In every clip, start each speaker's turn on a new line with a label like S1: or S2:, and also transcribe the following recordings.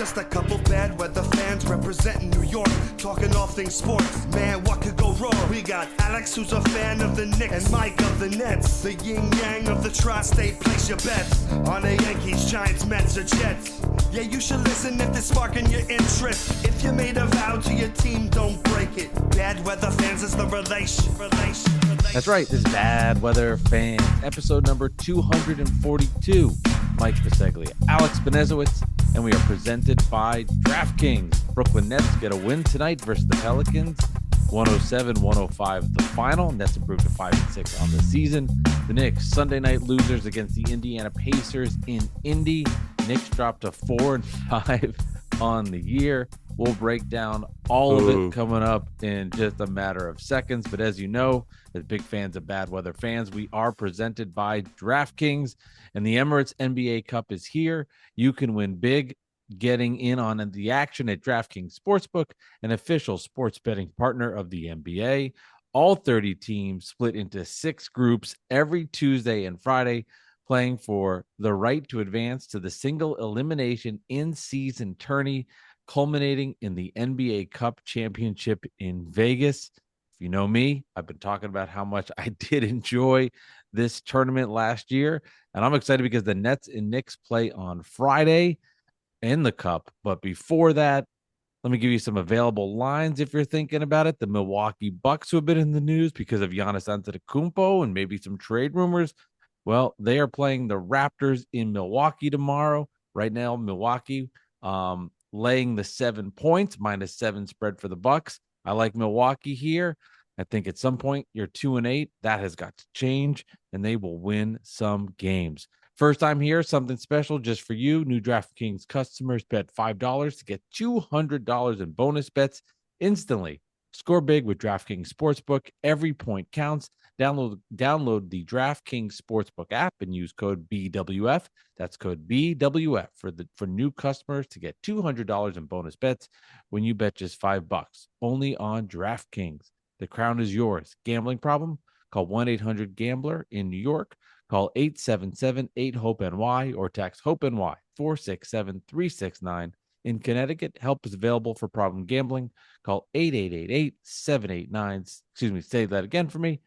S1: just a couple bad weather fans representing New York, talking all things sports. Man, what could go wrong? We got Alex, who's a fan of the Knicks, and Mike of the Nets. The yin-yang of the tri-state, place your bets on the Yankees, Giants, Mets, or Jets. Yeah, you should listen if they're sparking your interest. If you made a vow to your team, don't break it. Bad weather fans is the relation.
S2: That's right, this is Bad Weather Fans, episode number 242. Mike Biseglia, Alex Benezowitz, and we are presented by DraftKings. Brooklyn Nets get a win tonight versus the Pelicans, 107-105 the final. Nets improved to 5-6 on the season. The Knicks, Sunday night losers against the Indiana Pacers in Indy. Knicks dropped to 4-5 on the year. We'll break down all of it coming up in just a matter of seconds. But as you know, as big fans of Bad Weather Fans, we are presented by DraftKings, and the Emirates NBA Cup is here. You can win big getting in on the action at DraftKings Sportsbook, an official sports betting partner of the NBA. All 30 teams split into 6 groups every Tuesday and Friday, playing for the right to advance to the single elimination in-season tourney, culminating in the NBA Cup Championship in Vegas. If you know me, I've been talking about how much I did enjoy this tournament last year, and I'm excited because the Nets and Knicks play on Friday in the Cup. But before that, let me give you some available lines if you're thinking about it. The Milwaukee Bucks, who have been in the news because of Giannis Antetokounmpo and maybe some trade rumors, well, they are playing the Raptors in Milwaukee tomorrow. Right now, Milwaukee laying the 7 points, -7 spread for the Bucks. I like Milwaukee here. I think at some point you're 2-8. That has got to change, and they will win some games. First time here, something special just for you. New DraftKings customers bet $5 to get $200 in bonus bets instantly. Score big with DraftKings Sportsbook. Every point counts. Download the DraftKings Sportsbook app and use code BWF. That's code BWF for new customers to get $200 in bonus bets when you bet just $5. Only on DraftKings. The crown is yours. Gambling problem? Call 1-800-GAMBLER in New York. Call 877-8-HOPE-NY or text HOPE-NY 467-369. In Connecticut, help is available for problem gambling. Call 888-789. Say that again for me.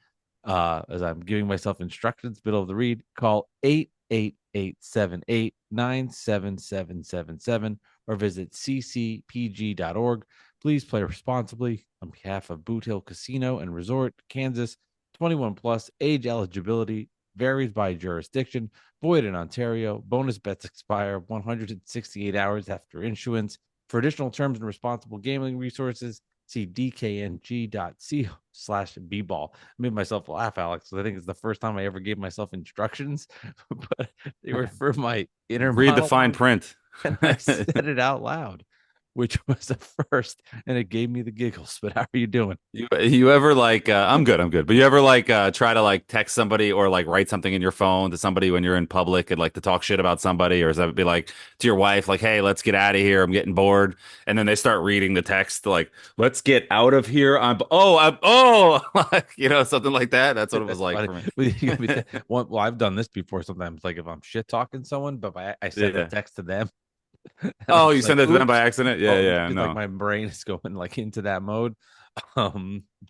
S2: As I'm giving myself instructions, middle of the read, call 888-78-97777 or visit ccpg.org. Please play responsibly on behalf of Boot Hill Casino and Resort, Kansas. 21 plus, age eligibility varies by jurisdiction, void in Ontario. Bonus bets expire 168 hours after issuance. For additional terms and responsible gambling resources, see dkng.co/bball. I made myself laugh, Alex, because I think it's the first time I ever gave myself instructions, but they were for my inner
S3: read the fine
S2: monologue,
S3: print.
S2: and I said it out loud, which was a first, and it gave me the giggles. But how are you doing?
S3: You ever like I'm good, but you ever like try to like text somebody or like write something in your phone to somebody when you're in public and like to talk shit about somebody, or is that be like to your wife like, hey, let's get out of here, I'm getting bored, and then they start reading the text like, let's get out of here, I'm like, you know, something like that. That's what it was like for me.
S2: Well, I've done this before sometimes, like if I'm shit talking someone, but I send a text to them.
S3: Oh, you send it to them by accident? Yeah, no.
S2: Like my brain is going like into that mode.
S3: I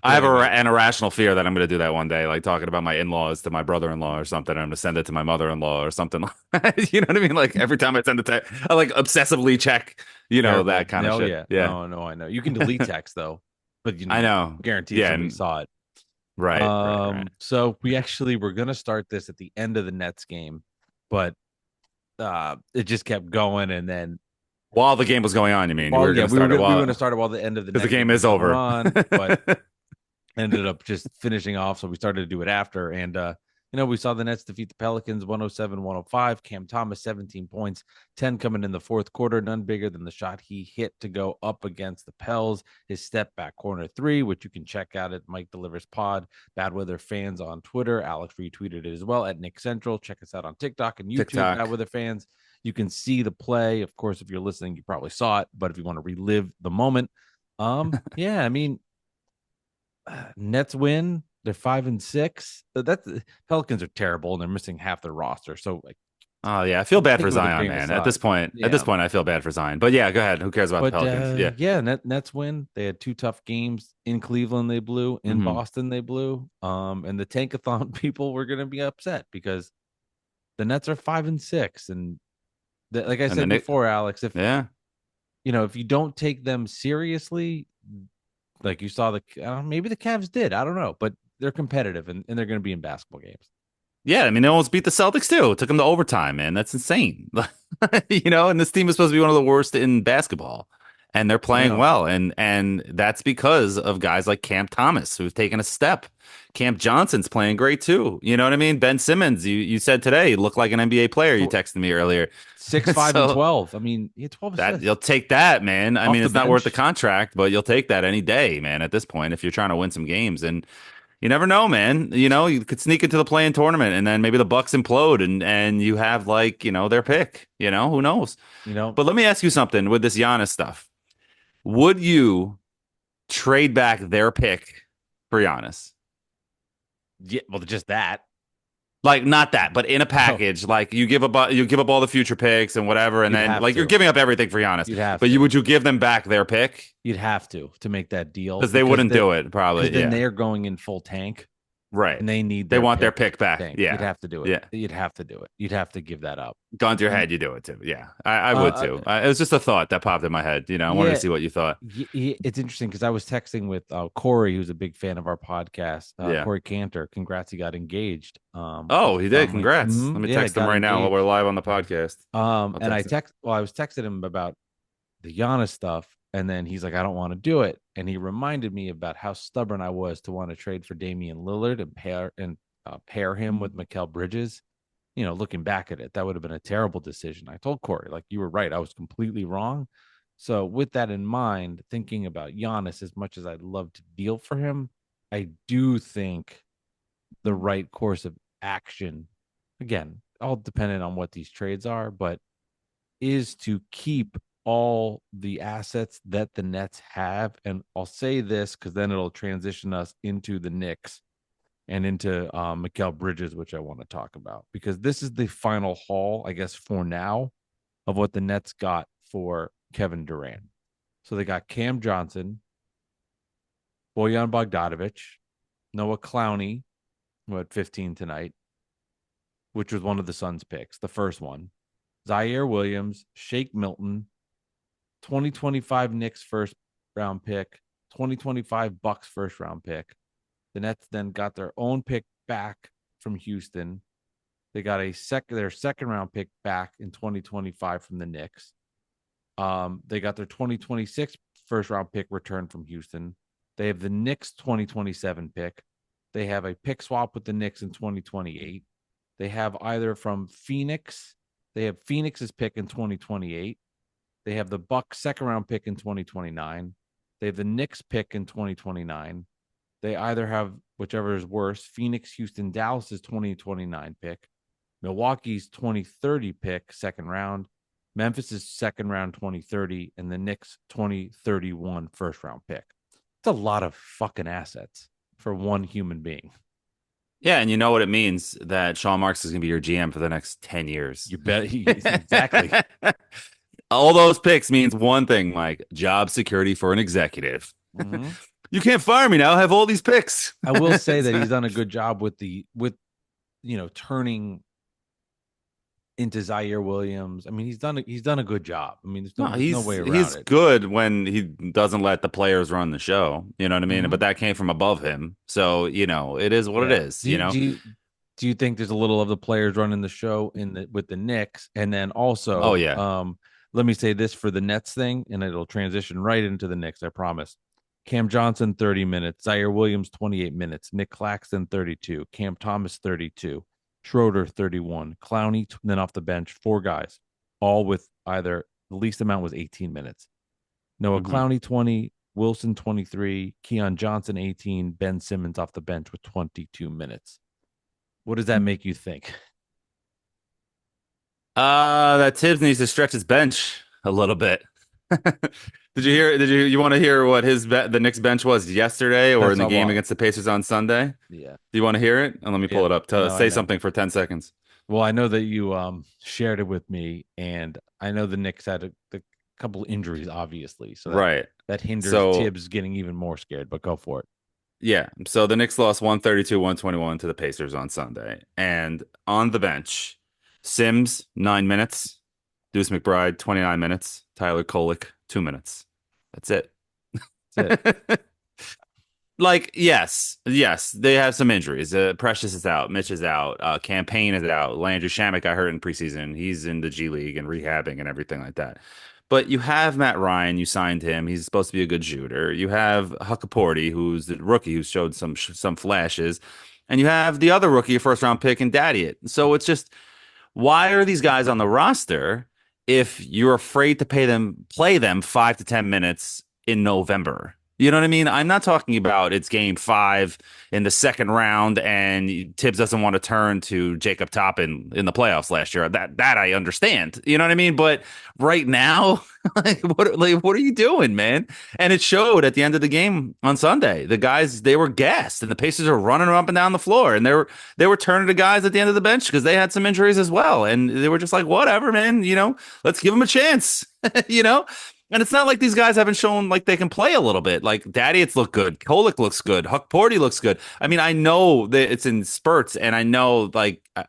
S3: have an irrational fear that I'm going to do that one day, like talking about my in-laws to my brother-in-law or something. I'm going to send it to my mother-in-law or something. You know what I mean? Like every time I send a text, I like obsessively check, that kind of shit.
S2: Yeah. No, I know. You can delete text though, but
S3: I know.
S2: Guarantee somebody saw it.
S3: Right.
S2: So we actually were going to start this at the end of the Nets game, but it just kept going, and then
S3: while the game was going on, you mean? We were going to
S2: start it while the end of the
S3: because the game is over.
S2: But ended up just finishing off, so we started to do it after. And we saw the Nets defeat the Pelicans 107-105. Cam Thomas 17 points, 10 coming in the fourth quarter, none bigger than the shot he hit to go up against the Pels. His step back corner 3, which you can check out at Mike Delivers Pod, Bad Weather Fans on Twitter. Alex retweeted it as well at Nick Central. Check us out on TikTok and YouTube, Bad Weather Fans. You can see the play. Of course, if you're listening, you probably saw it, but if you want to relive the moment, yeah, I mean, Nets win. They're 5-6. Pelicans are terrible, and they're missing half their roster. So like,
S3: Oh yeah, I feel bad
S2: Take
S3: for
S2: it with a
S3: Zion,
S2: grain of
S3: man.
S2: salt.
S3: At this
S2: Yeah.
S3: point, I feel bad for Zion. But yeah, go ahead. Who cares about the
S2: But
S3: Pelicans? Yeah.
S2: yeah, Nets win. They had two tough games in Cleveland. They blew in
S3: Hmm.
S2: Boston. They blew. And the tankathon people were going to be upset because the Nets are 5-6, and like I
S3: And the
S2: said
S3: Knicks.
S2: before, Alex, if
S3: Yeah.
S2: if you don't take them seriously, like you saw maybe the Cavs did. I don't know, but they're competitive and they're going to be in basketball games.
S3: Yeah, I mean, they almost beat the Celtics too. It took them to overtime, man. That's insane. And this team is supposed to be one of the worst in basketball, and they're
S2: I
S3: playing
S2: know.
S3: well, and that's because of guys like Cam Thomas who've taken a step. Cam Johnson's playing great too. You know what I mean? Ben Simmons, you said today, he looked like an NBA player. You texted me earlier.
S2: 6, 5, and
S3: So
S2: 12. I mean, he had 12
S3: that
S2: assists
S3: you'll take that, man. I
S2: off
S3: mean,
S2: the
S3: it's not worth the
S2: bench.
S3: contract, but you'll take that any day, man. At this point, if you're trying to win some games, and you never know, man. You could sneak into the play-in tournament, and then maybe the Bucks implode, and you have like their pick. Who knows?
S2: You know,
S3: But let me ask you something with this Giannis stuff. Would you trade back their pick for Giannis?
S2: yeah. Well, just that.
S3: Like not that, but in a
S2: Oh,
S3: package, like you give up all the future picks and whatever, and
S2: you'd
S3: then
S2: have
S3: like you're
S2: to.
S3: giving up everything for Giannis.
S2: You'd have
S3: But
S2: to.
S3: would you give them back their pick?
S2: You'd have to make that deal
S3: Because they wouldn't do it,
S2: because
S3: probably.
S2: then
S3: Yeah,
S2: they're going in full tank
S3: right.
S2: and they need
S3: They
S2: their
S3: want their
S2: pick
S3: pick back.
S2: tank. You'd
S3: Yeah,
S2: have to do it.
S3: yeah.
S2: You'd have to do it. You'd have to give that up.
S3: Gun to your
S2: And
S3: head, you do it too. Yeah, I would
S2: uh,
S3: too. It was just a thought that popped in my head. I wanted to
S2: yeah,
S3: see what you thought.
S2: it's interesting because I was texting with Corey, who's a big fan of our podcast.
S3: Yeah.
S2: Corey Cantor, congrats, he got engaged.
S3: Oh, he did.
S2: From
S3: Congrats. Let me
S2: yeah,
S3: text him
S2: got
S3: right now while we're
S2: engaged.
S3: live on the podcast. I'll
S2: And
S3: text him.
S2: I was texting him about the Giannis stuff, and then he's like, I don't want to do it. And he reminded me about how stubborn I was to want to trade for Damian Lillard and pair him with Mikal Bridges. Looking back at it, that would have been a terrible decision. I told Corey, like, you were right. I was completely wrong. So with that in mind, thinking about Giannis, as much as I'd love to deal for him, I do think the right course of action, again, all dependent on what these trades are, but is to keep all the assets that the Nets have. And I'll say this because then it'll transition us into the Knicks and into Mikal Bridges, which I want to talk about, because this is the final haul, I guess, for now, of what the Nets got for Kevin Durant. So they got Cam Johnson, Bojan Bogdanovic, Noah Clowney, who had 15 tonight, which was one of the Suns' picks, the first one. Zaire Williams, Shake Milton, 2025 Knicks first round pick, 2025 Bucks first round pick. The Nets then got their own pick back from Houston. They got their second round pick back in 2025 from the Knicks. They got their 2026 first round pick returned from Houston. They have the Knicks 2027 pick. They have a pick swap with the Knicks in 2028. They have either from Phoenix. They have Phoenix's pick in 2028. They have the Bucks second round pick in 2029. They have the Knicks pick in 2029. They either have, whichever is worse, Phoenix, Houston, Dallas's 2029 pick, Milwaukee's 2030 pick, second round, Memphis's second round 2030, and the Knicks 2031 first round pick. It's a lot of fucking assets for one human being.
S3: Yeah, and you know what it means that Sean Marks is going to be your GM for the next 10 years.
S2: You bet. Exactly.
S3: All those picks means one thing, Mike, job security for an executive.
S2: Mm-hmm.
S3: You can't fire me now. I have all these picks.
S2: I will say that he's done a good job with turning into Zaire Williams. I mean, he's done a good job. I mean, there's no way around
S3: he's
S2: it.
S3: good when he doesn't let the players run the show. You know what I mean?
S2: Mhm.
S3: But that came from above him. So, it is what it is,
S2: Do you think there's a little of the players running the show with the Knicks? And then also,
S3: Oh, yeah.
S2: Let me say this for the Nets thing, and it'll transition right into the Knicks, I promise. Cam Johnson, 30 minutes. Zaire Williams, 28 minutes. Nick Claxton, 32. Cam Thomas, 32. Schroeder, 31. Clowney, then off the bench, 4 guys, all with either the least amount was 18 minutes. Noah Clowney, 20. Wilson, 23. Keon Johnson, 18. Ben Simmons off the bench with 22 minutes. What does that make you think?
S3: That Thibs needs to stretch his bench a little bit. You want to hear what the Knicks bench was yesterday or in the game against the Pacers on Sunday?
S2: Yeah.
S3: Do you want to hear it? And let me pull it up to
S2: No,
S3: say something for 10 seconds.
S2: Well, I know that you shared it with me, and I know the Knicks had a couple injuries, obviously, so
S3: Right.
S2: that hinders
S3: So
S2: Thibs getting even more scared. But go for it.
S3: yeah, so the Knicks lost 132-121 to the Pacers on Sunday. And on the bench, Sims, 9 minutes. Deuce McBride, 29 minutes. Tyler Kolek, 2 minutes. That's it.
S2: That's it.
S3: Like, yes, they have some injuries. Precious is out, Mitch is out, Campaign is out, Landry Shamet got hurt in preseason. He's in the G League and rehabbing and everything like that. But you have Matt Ryan, you signed him. He's supposed to be a good shooter. You have Huckaporty, who's the rookie who showed some flashes, and you have the other rookie, first round pick, and Daddy It. So it's just why are these guys on the roster if you're afraid to play them 5 to 10 minutes in November? You know what I mean? I'm not talking about it's game five in the second round and Tibbs doesn't want to turn to Jacob Toppin in the playoffs last year. That I understand. You know what I mean? But right now, what are you doing, man? And it showed at the end of the game on Sunday. The guys, they were gassed and the Pacers are running up and down the floor and they were turning to guys at the end of the bench because they had some injuries as well. And they were just like, whatever, man, let's give them a chance, you know? And it's not like these guys haven't shown like they can play a little bit. Like Daddy, it's looked good. Kolek looks good. Huck Porty looks good. I mean, I know that it's in spurts, and I know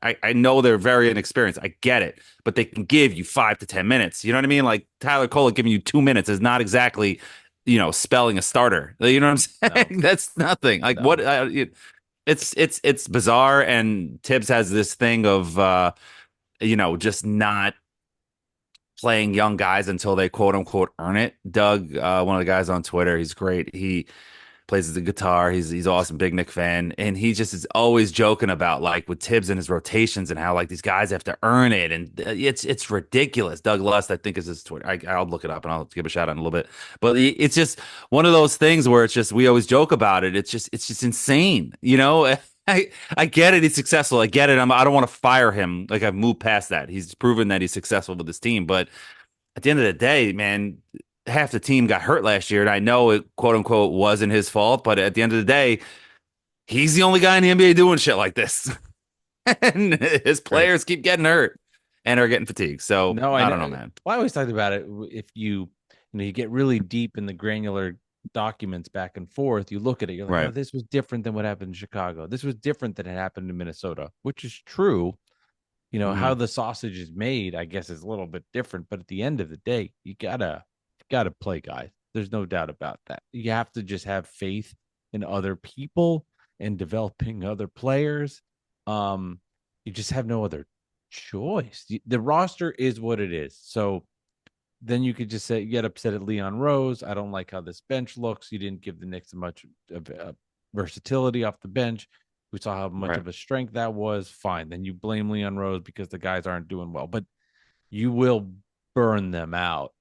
S3: I know they're very inexperienced. I get it, but they can give you 5 to 10 minutes. You know what I mean? Like Tyler Kolek giving you 2 minutes is not exactly, spelling a starter. You know what I'm saying?
S2: No,
S3: That's nothing. Like
S2: no.
S3: it's bizarre. And Tibbs has this thing of just not playing young guys until they quote unquote earn it. Doug, one of the guys on Twitter, he's great. He plays the guitar. He's awesome, big Knick fan, and he just is always joking about like with Tibbs and his rotations and how like these guys have to earn it, and it's ridiculous. Doug Lust, I think, is his Twitter. I'll look it up and I'll give a shout out in a little bit. But it's just one of those things where it's just we always joke about it. It's just insane, you know. I get it. He's successful. I get it. I don't want to fire him. Like I've moved past that. He's proven that he's successful with his team. But at the end of the day, man, half the team got hurt last year, and I know it quote unquote wasn't his fault. But at the end of the day, he's the only guy in the NBA doing shit like this, and his
S2: Right.
S3: players keep getting hurt and are getting fatigued. So
S2: No, I
S3: I
S2: know.
S3: don't know, man.
S2: Well, I always talked about it. If you get really deep in the granular documents back and forth, you look at it, you're like, oh,
S3: Right.
S2: this was different than what happened in Chicago. This was different than it happened in Minnesota, which is true. How
S3: Hmm.
S2: the sausage is made, I guess, is a little bit different. But at the end of the day, you gotta play, guys. There's no doubt about that. You have to just have faith in other people and developing other players. You just have no other choice. The roster is what it is. So then you could just say, get upset at Leon Rose. I don't like how this bench looks. You didn't give the Knicks much of versatility off the bench. We saw how much
S3: Right.
S2: of a strength that was. Fine. Then you blame Leon Rose because the guys aren't doing well. But you will burn them out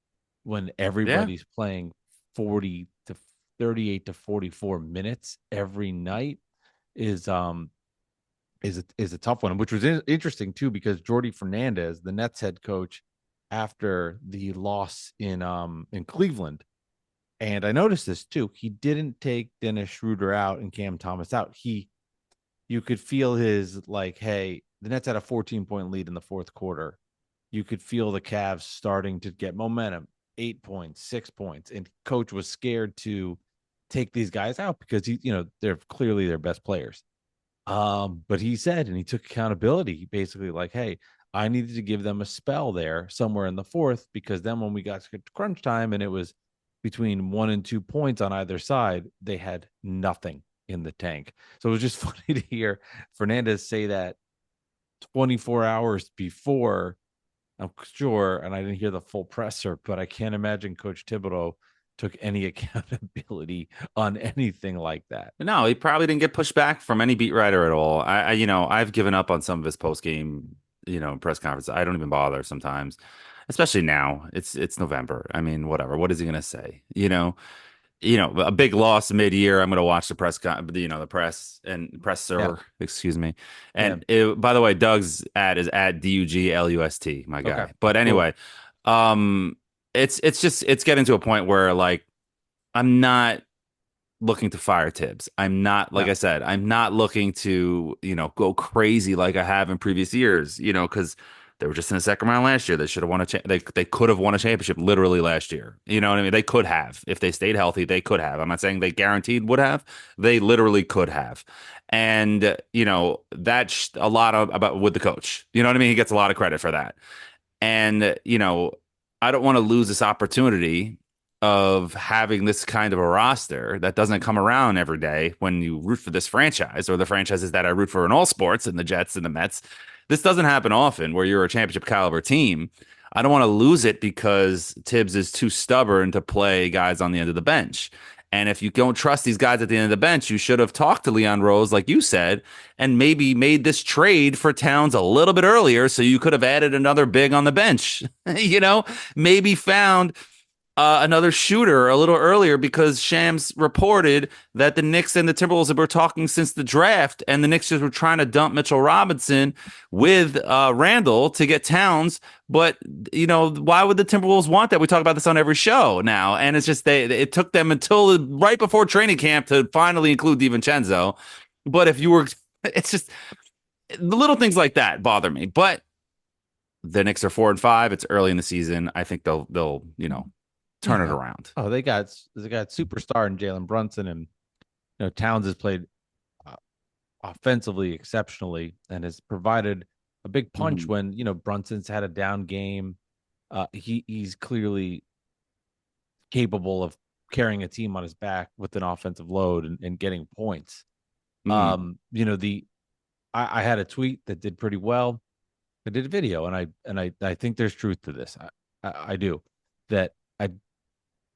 S2: when
S3: Yeah.
S2: everybody's playing 40 to 38 to 44 minutes every night is a tough one, which was interesting too because Jordy Fernandez, the Nets head coach, after the loss in Cleveland, and I noticed this too, he didn't take Dennis Schroeder out and Cam Thomas out. You could feel his like, hey, the Nets had a 14-point lead in the fourth quarter. You could feel the Cavs starting to get momentum, 8 points, 6 points, and coach was scared to take these guys out because they're clearly their best players. But he said, and he took accountability, basically like, hey, I needed to give them a spell there somewhere in the fourth, because then when we got to crunch time and it was between 1 and 2 points on either side, they had nothing in the tank. So it was just funny to hear Fernandez say that 24 hours before, I'm sure, and I didn't hear the full presser, but I can't imagine Coach Thibodeau took any accountability on anything like that.
S3: No, he probably didn't get pushed back from any beat writer at all. I've given up on some of his post game, press conference. I don't even bother sometimes, especially now. It's November. I mean, whatever. What is he gonna say? A big loss mid year. I'm gonna watch the press and
S2: Yeah.
S3: presser. Excuse me.
S2: Yeah.
S3: And by the way, Doug's ad is at DUGLUST, my
S2: Okay.
S3: guy. But
S2: Cool.
S3: anyway, um, it's getting to a point where like I'm not looking to fire Thibs. I'm not, like
S2: No.
S3: I said, I'm not looking to, go crazy like I have in previous years, because they were just in the second round last year. They should have won they could have won a championship literally last year. You know what I mean? They could have. If they stayed healthy, they could have. I'm not saying they guaranteed would have. They literally could have. And, that's a lot about with the coach. You know what I mean? He gets a lot of credit for that. And, I don't want to lose this opportunity of having this kind of a roster that doesn't come around every day when you root for this franchise or the franchises that I root for in all sports and the Jets and the Mets. This doesn't happen often where you're a championship caliber team. I don't want to lose it because Thibs is too stubborn to play guys on the end of the bench. And if you don't trust these guys at the end of the bench, you should have talked to Leon Rose, like you said, and maybe made this trade for Towns a little bit earlier so you could have added another big on the bench. Maybe found another shooter a little earlier because Shams reported that the Knicks and the Timberwolves were talking since the draft, and the Knicks just were trying to dump Mitchell Robinson with Randall to get Towns. But why would the Timberwolves want that? We talk about this on every show now, and it's just it took them until right before training camp to finally include DiVincenzo. But if you were, it's just the little things like that bother me. But the Knicks are 4-5. It's early in the season. I think they'll turn it around.
S2: Oh, they got superstar in Jalen Brunson, and Towns has played offensively exceptionally and has provided a big punch when Brunson's had a down game. He's clearly capable of carrying a team on his back with an offensive load and getting points. I had a tweet that did pretty well. I did a video, and I think there's truth to this. I do that.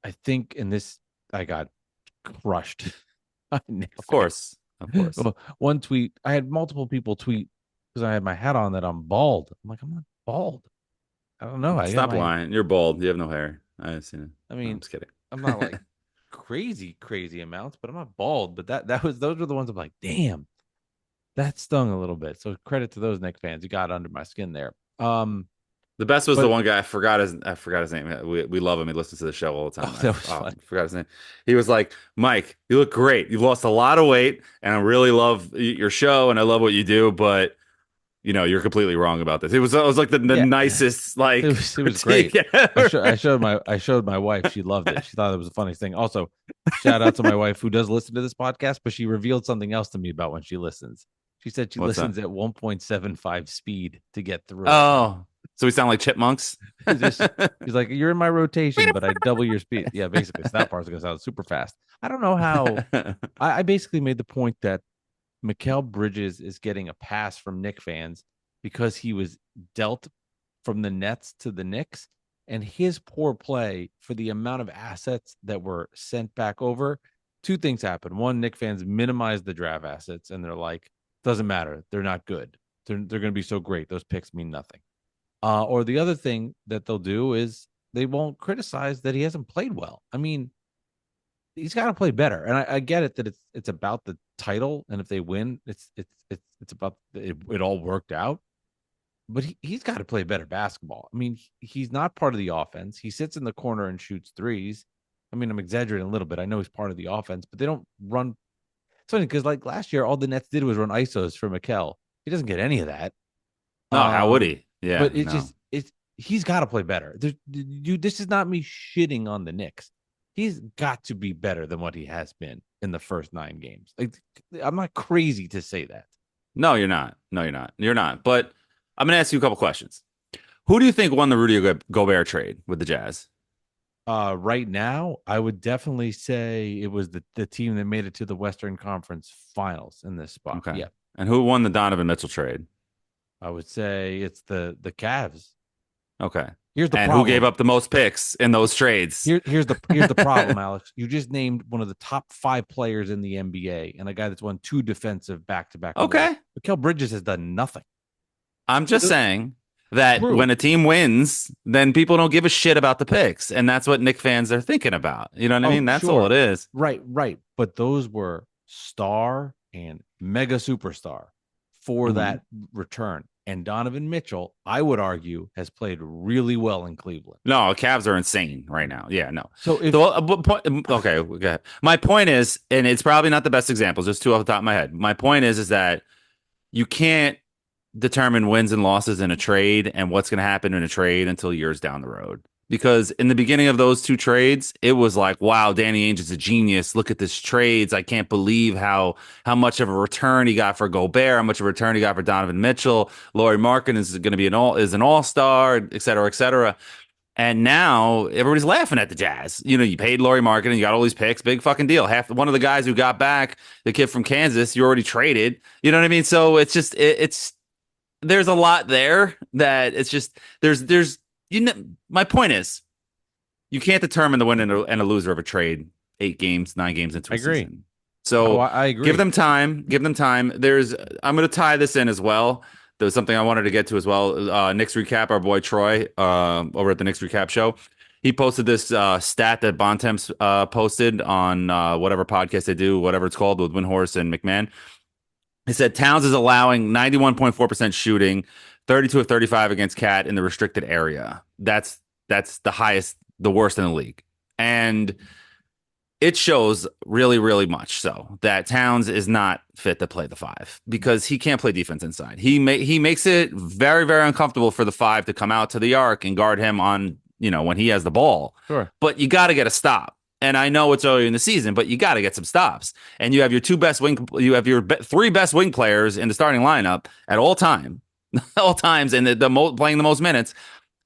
S2: I think in this, I got crushed.
S3: Of course.
S2: Well, one tweet, I had multiple people tweet because I had my hat on that I'm bald. I'm like, I'm not bald. I don't know.
S3: Stop lying. You're bald. You have no hair. I've seen it.
S2: I mean,
S3: I'm just kidding.
S2: I'm not like crazy amounts, but I'm not bald. But those were the ones I'm like, damn, that stung a little bit. So credit to those Knicks fans who got under my skin there.
S3: The best was the one guy. I forgot his name. We love him. He listens to the show all the time.
S2: That was fun.
S3: I forgot his name. He was like, Mike, you look great. You've lost a lot of weight, and I really love your show, and I love what you do, but you're completely wrong about this. It was like the nicest, like
S2: it was great. I showed my wife. She loved it. She thought it was the funniest thing. Also, shout out to my wife who does listen to this podcast, but she revealed something else to me about when she listens. She said she listens at 1.75 speed to get through.
S3: Oh. So we sound like chipmunks.
S2: She's like, you're in my rotation, but I double your speed. Yeah, basically. So that part's going to sound super fast. I don't know how. I basically made the point that Mikal Bridges is getting a pass from Knick fans because he was dealt from the Nets to the Knicks, and his poor play for the amount of assets that were sent back over. Two things happened. One, Knick fans minimized the draft assets, and they're like, doesn't matter. They're not good. They're going to be so great. Those picks mean nothing. Or the other thing that they'll do is they won't criticize that he hasn't played well. I mean, he's got to play better, and I get it that it's about the title, and if they win, it's about it all worked out. But he's got to play better basketball. I mean, he's not part of the offense. He sits in the corner and shoots threes. I mean, I'm exaggerating a little bit. I know he's part of the offense, but they don't run. It's funny because like last year, all the Nets did was run ISOs for Mikal. He doesn't get any of that.
S3: No, how would he? Yeah,
S2: but he's got to play better. This is not me shitting on the Knicks. He's got to be better than what he has been in the first 9 games. Like, I'm not crazy to say that.
S3: No, you're not. You're not. But I'm gonna ask you a couple questions. Who do you think won the Rudy Gobert trade with the Jazz?
S2: Right now, I would definitely say it was the team that made it to the Western Conference Finals in this spot.
S3: Okay.
S2: Yeah.
S3: And who won the Donovan Mitchell trade?
S2: I would say it's the Cavs.
S3: Okay.
S2: Here's the
S3: and
S2: problem.
S3: Who gave up the most picks in those trades?
S2: Here's the problem, Alex. You just named one of the top 5 players in the NBA and a guy that's won 2 defensive back-to-back.
S3: Okay.
S2: Mikal Bridges has done nothing.
S3: I'm just saying that when a team wins, then people don't give a shit about the picks. And that's what Knick fans are thinking about. You know what I mean? That's all it is.
S2: Right. But those were star and mega superstar for that return. And Donovan Mitchell, I would argue, has played really well in Cleveland.
S3: No, Cavs are insane right now. Yeah, no.
S2: So if
S3: Okay. My point is, and it's probably not the best example, just two off the top of my head. My point is that you can't determine wins and losses in a trade and what's going to happen in a trade until years down the road. Because in the beginning of those two trades, it was like, wow, Danny Ainge is a genius. Look at this trades. I can't believe how much of a return he got for Gobert, how much of a return he got for Donovan Mitchell. Lauri Markkanen is going to be an all-star, et cetera, et cetera. And now everybody's laughing at the Jazz. You paid Lauri Markkanen, you got all these picks, big fucking deal. One of the guys who got back, the kid from Kansas, you already traded. You know what I mean? So it's just it's there's a lot there that it's just there's my point is you can't determine the winner and a loser of a trade 8 games, 9 games into a season. So
S2: I agree.
S3: Give them time. I'm going to tie this in as well. There was something I wanted to get to as well. Knicks Recap, our boy Troy over at the Knicks Recap show. He posted this stat that Bontemps posted on whatever podcast they do, whatever it's called, with Windhorst and McMahon. He said Towns is allowing 91.4% shooting, 32 of 35 against Cat in the restricted area. That's the highest, the worst in the league. And it shows really, really much so that Towns is not fit to play the 5 because he can't play defense inside. He makes it very, very uncomfortable for the 5 to come out to the arc and guard him on, when he has the ball.
S2: Sure.
S3: But you got to get a stop. And I know it's early in the season, but you got to get some stops. And you have your 3 best wing players in the starting lineup at all times, and playing the most minutes.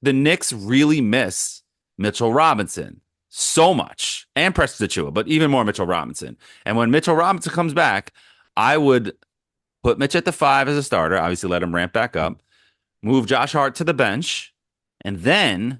S3: The Knicks really miss Mitchell Robinson so much, and Preston Achiuwa, but even more Mitchell Robinson. And when Mitchell Robinson comes back, I would put Mitch at the 5 as a starter, obviously let him ramp back up, move Josh Hart to the bench, and then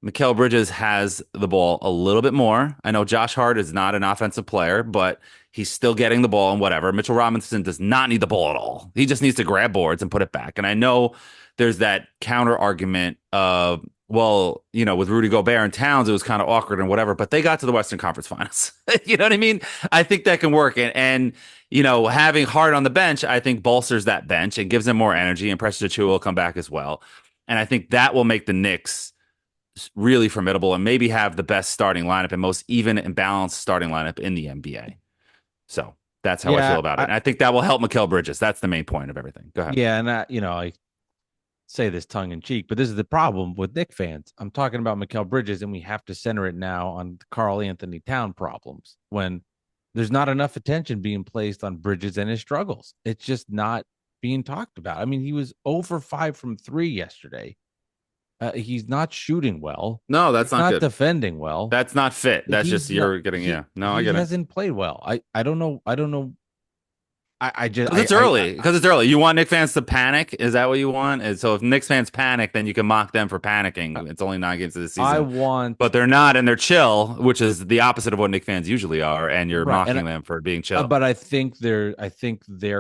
S3: Mikal Bridges has the ball a little bit more. I know Josh Hart is not an offensive player, but he's still getting the ball and whatever. Mitchell Robinson does not need the ball at all. He just needs to grab boards and put it back. And I know there's that counter argument of, well, with Rudy Gobert and Towns, it was kind of awkward and whatever, but they got to the Western Conference Finals. You know what I mean? I think that can work. And having Hart on the bench, I think bolsters that bench and gives them more energy, and Preston Achiuwa will come back as well. And I think that will make the Knicks really formidable and maybe have the best starting lineup and most even and balanced starting lineup in the NBA. So that's how I feel about it. And I think that will help Mikal Bridges. That's the main point of everything. Go ahead.
S2: Yeah, and I say this tongue in cheek, but this is the problem with Knicks fans. I'm talking about Mikal Bridges, and we have to center it now on Karl Anthony Town problems when there's not enough attention being placed on Bridges and his struggles. It's just not being talked about. I mean, he was 0 for 5 from 3 yesterday. He's not shooting well.
S3: No, that's not good.
S2: Defending well.
S3: That's not fit. That's just you're getting. Yeah, no, I get it. He
S2: hasn't played well. I don't know. I just
S3: because it's early. You want Knicks fans to panic? Is that what you want? And so if Knicks fans panic, then you can mock them for panicking. It's only 9 games of the season. But they're not, and they're chill, which is the opposite of what Knicks fans usually are. And you're mocking them for being chill.
S2: But I think there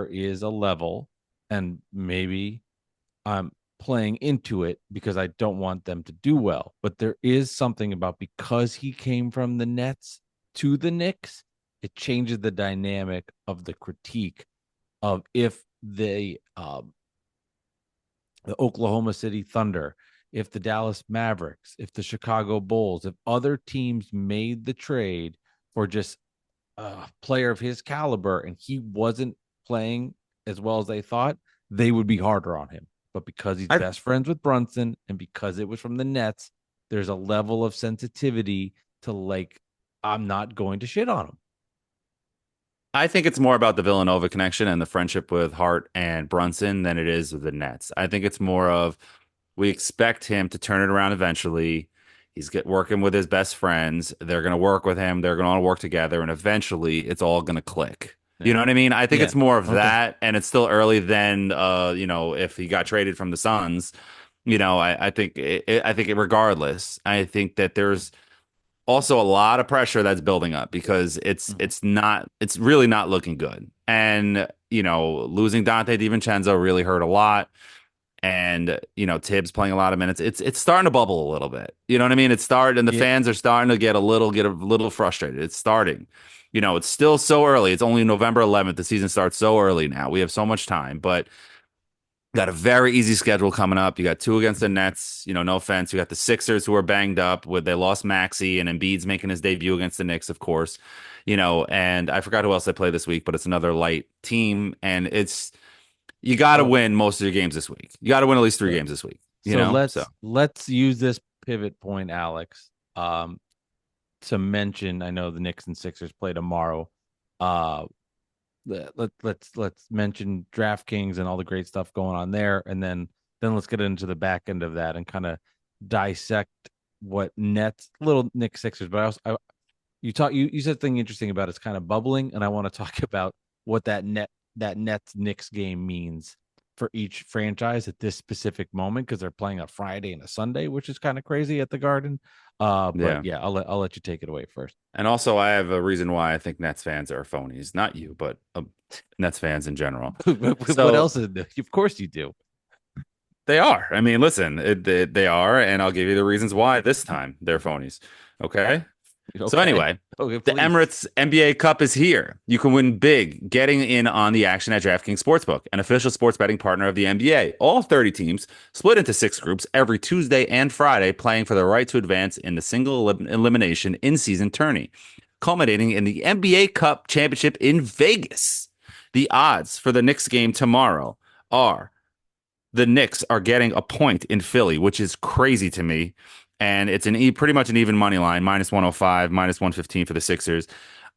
S2: is a level, and maybe I'm playing into it because I don't want them to do well. But there is something about because he came from the Nets to the Knicks, it changes the dynamic of the critique of if the Oklahoma City Thunder, if the Dallas Mavericks, if the Chicago Bulls, if other teams made the trade for just a player of his caliber and he wasn't playing as well as they thought, they would be harder on him. But because he's best friends with Brunson and because it was from the Nets, there's a level of sensitivity to I'm not going to shit on him.
S3: I think it's more about the Villanova connection and the friendship with Hart and Brunson than it is with the Nets. I think it's more of we expect him to turn it around eventually. He's working with his best friends. They're going to work with him. They're going to all work together, and eventually it's all going to click. You know what I mean? I think it's more of that, and it's still early. Then, if he got traded from the Suns, I think regardless, I think that there's also a lot of pressure that's building up because it's really not looking good. And, losing Dante DiVincenzo really hurt a lot. And, Thibs playing a lot of minutes. It's starting to bubble a little bit. You know what I mean? It's starting, and the fans are starting to get a little frustrated. It's starting. It's still so early. It's only November 11th. The season starts so early now. We have so much time, but Got a very easy schedule coming up. You got two against the Nets. You know, no offense. You got the Sixers who are banged up with they lost Maxey and Embiid's making his debut against the Knicks, of course. You know, and I forgot who else they play this week, but it's another light team. And it's you got to
S2: So,
S3: win most of your games this week. You got to win at least three games this week. You
S2: so
S3: know, so
S2: let's use this pivot point, Alex, to mention. I know the Knicks and Sixers play tomorrow. Uh, let's mention DraftKings and all the great stuff going on there, and then let's get into the back end of that and kind of dissect what Nets, little Nick Sixers. But you said something interesting about it's kind of bubbling, and I want to talk about what that Nets Knicks game means for each franchise at this specific moment because they're playing a Friday and a Sunday, which is kind of crazy at the Garden. But yeah, I'll let you take it away first.
S3: and also I have a reason why I think Nets fans are phonies. Not you, but Nets fans in general.
S2: What else is there? Of course you do.
S3: They are. I mean, listen, they are, and I'll give you the reasons why this time they're phonies. Okay. So
S2: Okay.
S3: anyway,
S2: Okay,
S3: the
S2: please.
S3: Emirates NBA Cup is here. You can win big getting in on the action at DraftKings Sportsbook, an official sports betting partner of the NBA. All 30 teams split into 6 groups every Tuesday and Friday, playing for the right to advance in the single elimination in-season tourney, culminating in the NBA Cup championship in Vegas. The odds for the Knicks game tomorrow are the Knicks are getting a point in Philly, which is crazy to me. And it's pretty much an even money line, minus 105, minus 115 for the Sixers.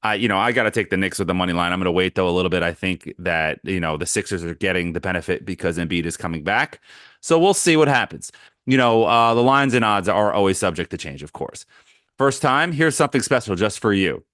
S3: I got to take the Knicks with the money line. I'm going to wait though a little bit. I think that, the Sixers are getting the benefit because Embiid is coming back. So we'll see what happens. The lines and odds are always subject to change, of course. First time, here's something special just for you.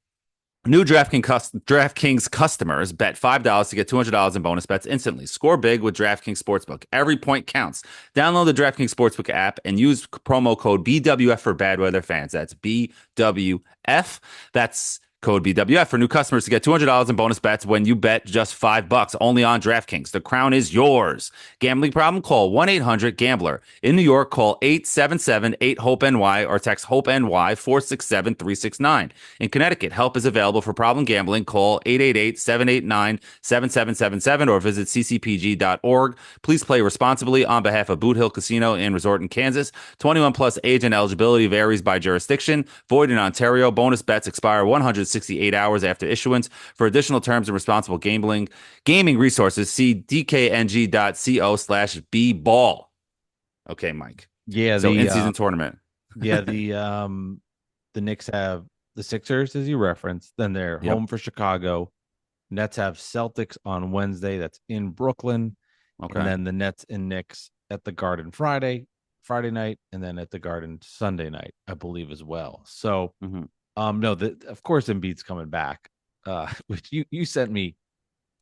S3: New DraftKings customers bet $5 to get $200 in bonus bets instantly. Score big with DraftKings Sportsbook. Every point counts. Download the DraftKings Sportsbook app and use promo code BWF for bad weather fans. That's BWF. That's code BWF for new customers to get $200 in bonus bets when you bet just $5 only on DraftKings. The crown is yours. Gambling problem? Call 1-800-GAMBLER. In New York, call 877-8-HOPE-NY or text HOPE-NY 467-369. In Connecticut, help is available for problem gambling. Call 888-789-7777 or visit ccpg.org. Please play responsibly on behalf of Boot Hill Casino and Resort in Kansas. 21 plus age and eligibility varies by jurisdiction. Void in Ontario. Bonus bets expire 168 hours after issuance. For additional terms and responsible gaming resources, see dkng.co/bball. Okay, Mike.
S2: Yeah,
S3: So in-season tournament.
S2: yeah, the Knicks have the Sixers, as you referenced. Then they're
S3: Yep.
S2: home for Chicago. Nets have Celtics on Wednesday. That's in Brooklyn.
S3: Okay.
S2: And then the Nets and Knicks at the Garden Friday night, and then at the Garden Sunday night, I believe, as well. So,
S3: Mhm.
S2: no, of course Embiid's coming back. Which you sent me,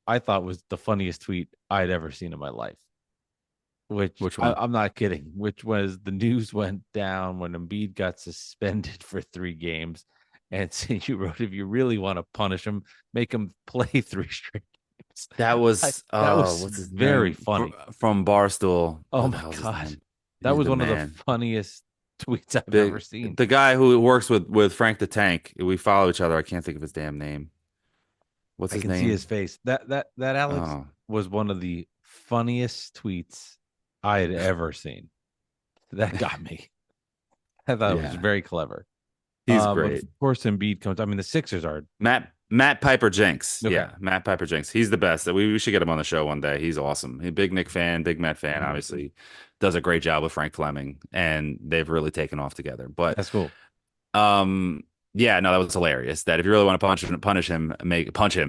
S2: I thought was the funniest tweet I'd ever seen in my life. Which
S3: one?
S2: I'm not kidding. Which was the news went down when Embiid got suspended for 3 games, and so you wrote, if you really want to punish him, make him play 3 straight games.
S3: That was
S2: what's his very name? Funny
S3: from Barstool.
S2: Oh
S3: What the
S2: my
S3: hell's his
S2: God.
S3: name?
S2: That
S3: He's
S2: was
S3: the
S2: one of
S3: man.
S2: the funniest tweets I've ever seen.
S3: The guy who works with Frank the Tank. We follow each other. I can't think of his damn name. What's
S2: I
S3: his
S2: can
S3: name?
S2: see his face. That Alex
S3: Oh.
S2: was one of the funniest tweets I had ever seen. That got me. I thought it was
S3: Yeah.
S2: very clever.
S3: He's
S2: But
S3: great.
S2: of course, Embiid comes. I mean, the Sixers are.
S3: Matt Piper Jenks.
S2: Okay.
S3: Yeah, Matt Piper Jenks. He's the best. We should get him on the show one day. He's awesome. He's a big Knick fan, big Met fan, obviously. Does a great job with Frank Fleming, and they've really taken off together. But
S2: That's cool.
S3: yeah, no, that was hilarious. That if you really want to punch him, punch him.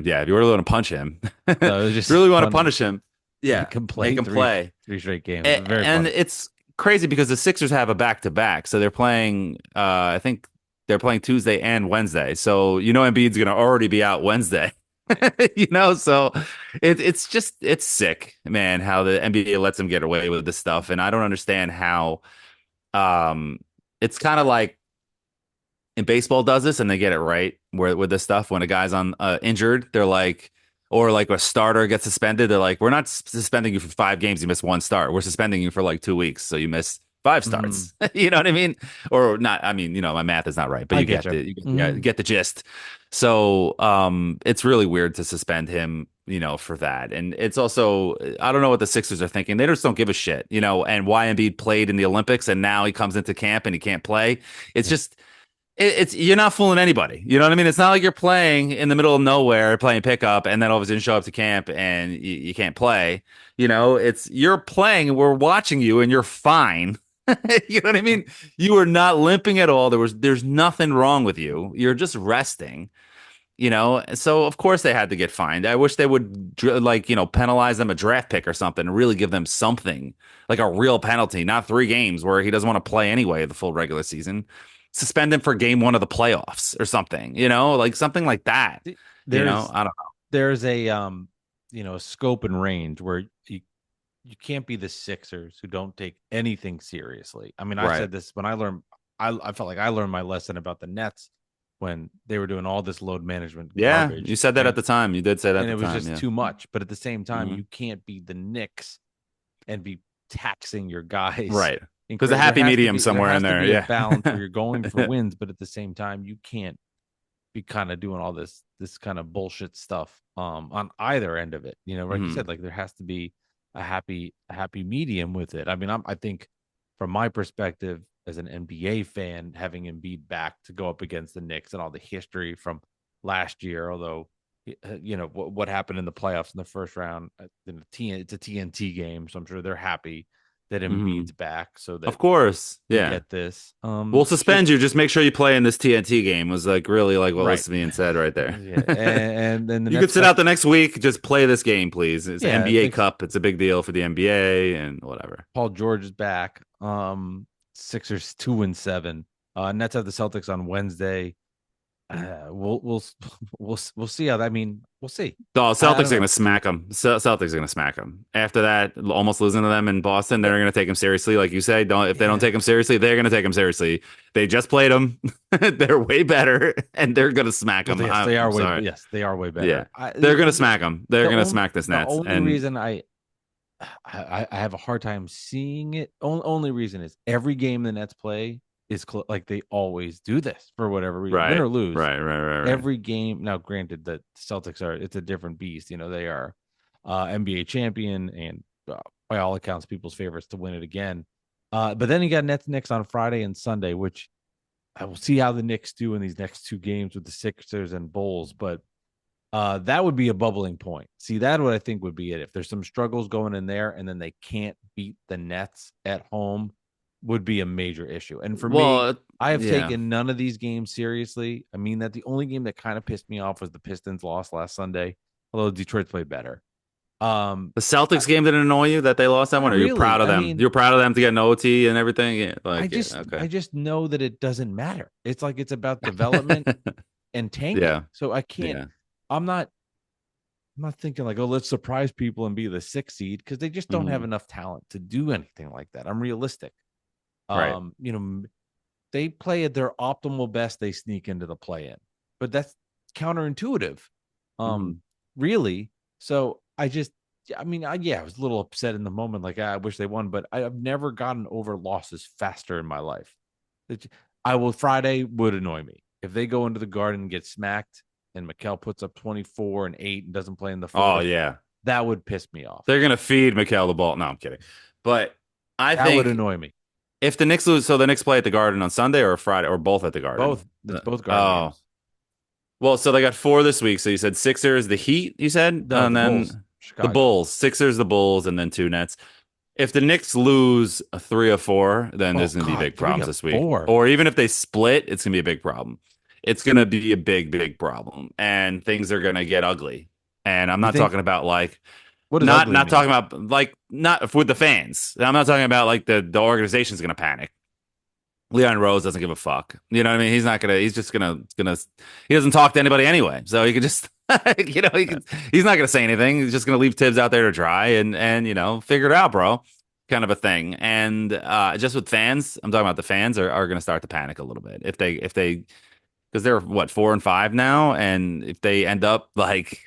S3: Yeah, if you really want to punch him,
S2: it was just
S3: really want to
S2: funny.
S3: punish him. Yeah,
S2: Make him play
S3: make him
S2: three-
S3: play.
S2: 3 straight games.
S3: And,
S2: Very
S3: and
S2: funny.
S3: it's crazy because the Sixers have a back-to-back, so they're playing. I think they're playing Tuesday and Wednesday. So Embiid's going to already be out Wednesday. So it's sick, man, how the NBA lets them get away with this stuff, and I don't understand how. It's kind of like in baseball does this, and they get it right where with this stuff when a guy's on injured, they're like. Or like a starter gets suspended, they're like, we're not suspending you for 5 games. You missed 1 start. We're suspending you for like 2 weeks, so you miss 5 starts. You know what I mean? Or not? I mean, my math is not right, but
S2: I
S3: you
S2: get
S3: get
S2: you.
S3: you get the gist. So it's really weird to suspend him. for that. And it's also, I don't know what the Sixers are thinking. They just don't give a shit, and why Embiid played in the Olympics and now he comes into camp and he can't play. It's just, it's you're not fooling anybody. You know what I mean? It's not like you're playing in the middle of nowhere, playing pickup, and then all of a sudden show up to camp and you can't play. It's you're playing, we're watching you, and you're fine. You know what I mean? You are not limping at all. There's nothing wrong with you. You're just resting. So of course they had to get fined. I wish they would penalize them a draft pick or something and really give them something like a real penalty, not 3 games where he doesn't want to play anyway the full regular season. Suspend him for game 1 of the playoffs or something, like something like that. I don't know.
S2: There's a a scope and range where you can't be the Sixers who don't take anything seriously. I mean, I said this when I learned. I felt like I learned my lesson about the Nets when they were doing all this load management.
S3: Yeah,
S2: garbage.
S3: you said that at the time. You did say that,
S2: and
S3: at
S2: it
S3: the
S2: was
S3: time,
S2: just too much. But at the same time, you can't be the Knicks and be taxing your guys,
S3: right? Because a happy medium somewhere in there,
S2: yeah, balance where you're going for wins, but at the same time, you can't be kind of doing all this kind of bullshit stuff on either end of it. Like you said, like there has to be a happy medium with it. I mean, I think from my perspective as an NBA fan, having Embiid back to go up against the Knicks and all the history from last year, although what happened in the playoffs in the first round, it's a TNT game, so I'm sure they're happy that Embiid's back, so that
S3: of course, yeah,
S2: get this.
S3: We'll suspend you. Just make sure you play in this TNT game. Was like really like what was being said right there.
S2: Yeah, and then
S3: you could sit out the next week. Just play this game, please. It's NBA Cup. It's a big deal for the NBA and whatever.
S2: Paul George is back. Sixers 2-7. Nets have the Celtics on Wednesday. We'll see how that. I mean, we'll see.
S3: Oh, Celtics are going to smack them. Celtics are going to smack them. After that, almost losing to them in Boston, they're going to take them seriously, like you say. If they don't take them seriously, they're going to take them seriously. They just played them. They're way better, and they're going
S2: them. Yes, they are way. Yes, they are way better.
S3: Yeah, they're going to smack them. They're going to smack this Nets.
S2: The only reason I have a hard time seeing it. Only reason is every game the Nets play is like they always do this for whatever reason, win or lose.
S3: Right.
S2: Every game. Now, granted, the Celtics it's a different beast. They are NBA champion and by all accounts, people's favorites to win it again. But then you got Knicks on Friday and Sunday, which I will see how the Knicks do in these next 2 games with the Sixers and Bulls. But that would be a bubbling point. See, that what I think would be it. If there's some struggles going in there and then they can't beat the Nets at home, would be a major issue. And for me, I have taken none of these games seriously. I mean, that the only game that kind of pissed me off was the Pistons lost last Sunday, although Detroit played better.
S3: The Celtics game didn't annoy you that they lost that one? Or are you proud of them? You're proud of them to get an OT and everything? Yeah,
S2: I just know that it doesn't matter. It's like it's about development and tanking.
S3: Yeah.
S2: So I can't. I'm not thinking like, oh, let's surprise people and be the 6th seed, because they just don't have enough talent to do anything like that. I'm realistic.
S3: Right.
S2: They play at their optimal best. They sneak into the play-in, but that's counterintuitive, really. So I was a little upset in the moment. Like, I wish they won, but I've never gotten over losses faster in my life. Friday would annoy me if they go into the Garden and get smacked and Mikal puts up 24 and 8 and doesn't play in the 4th.
S3: Oh yeah.
S2: That would piss me off.
S3: They're going to feed Mikal the ball. No, I'm kidding. But
S2: that would annoy me.
S3: If the Knicks lose, so the Knicks play at the Garden on Sunday or Friday, or both at the Garden?
S2: Both. It's both Garden games.
S3: Well, so they got 4 this week. So you said Sixers, the Heat, you said?
S2: No,
S3: and then the Bulls. Sixers, the Bulls, and then 2 Nets. If the Knicks lose 3 or 4, then there's going to be big problems this week. 4. Or even if they split, it's going to be a big problem. It's going to be a big, big problem. And things are going to get ugly. And I'm not talking about like...
S2: What does
S3: not talking about like not with the fans. I'm not talking about like the organization's gonna panic. Leon Rose doesn't give a fuck. You know what I mean? He's just gonna he doesn't talk to anybody anyway. So he could just he's not gonna say anything. He's just gonna leave Thibs out there to dry and figure it out, bro. Kind of a thing. And just with fans, I'm talking about the fans are gonna start to panic a little bit if they because they're 4 and 5 now, and if they end up like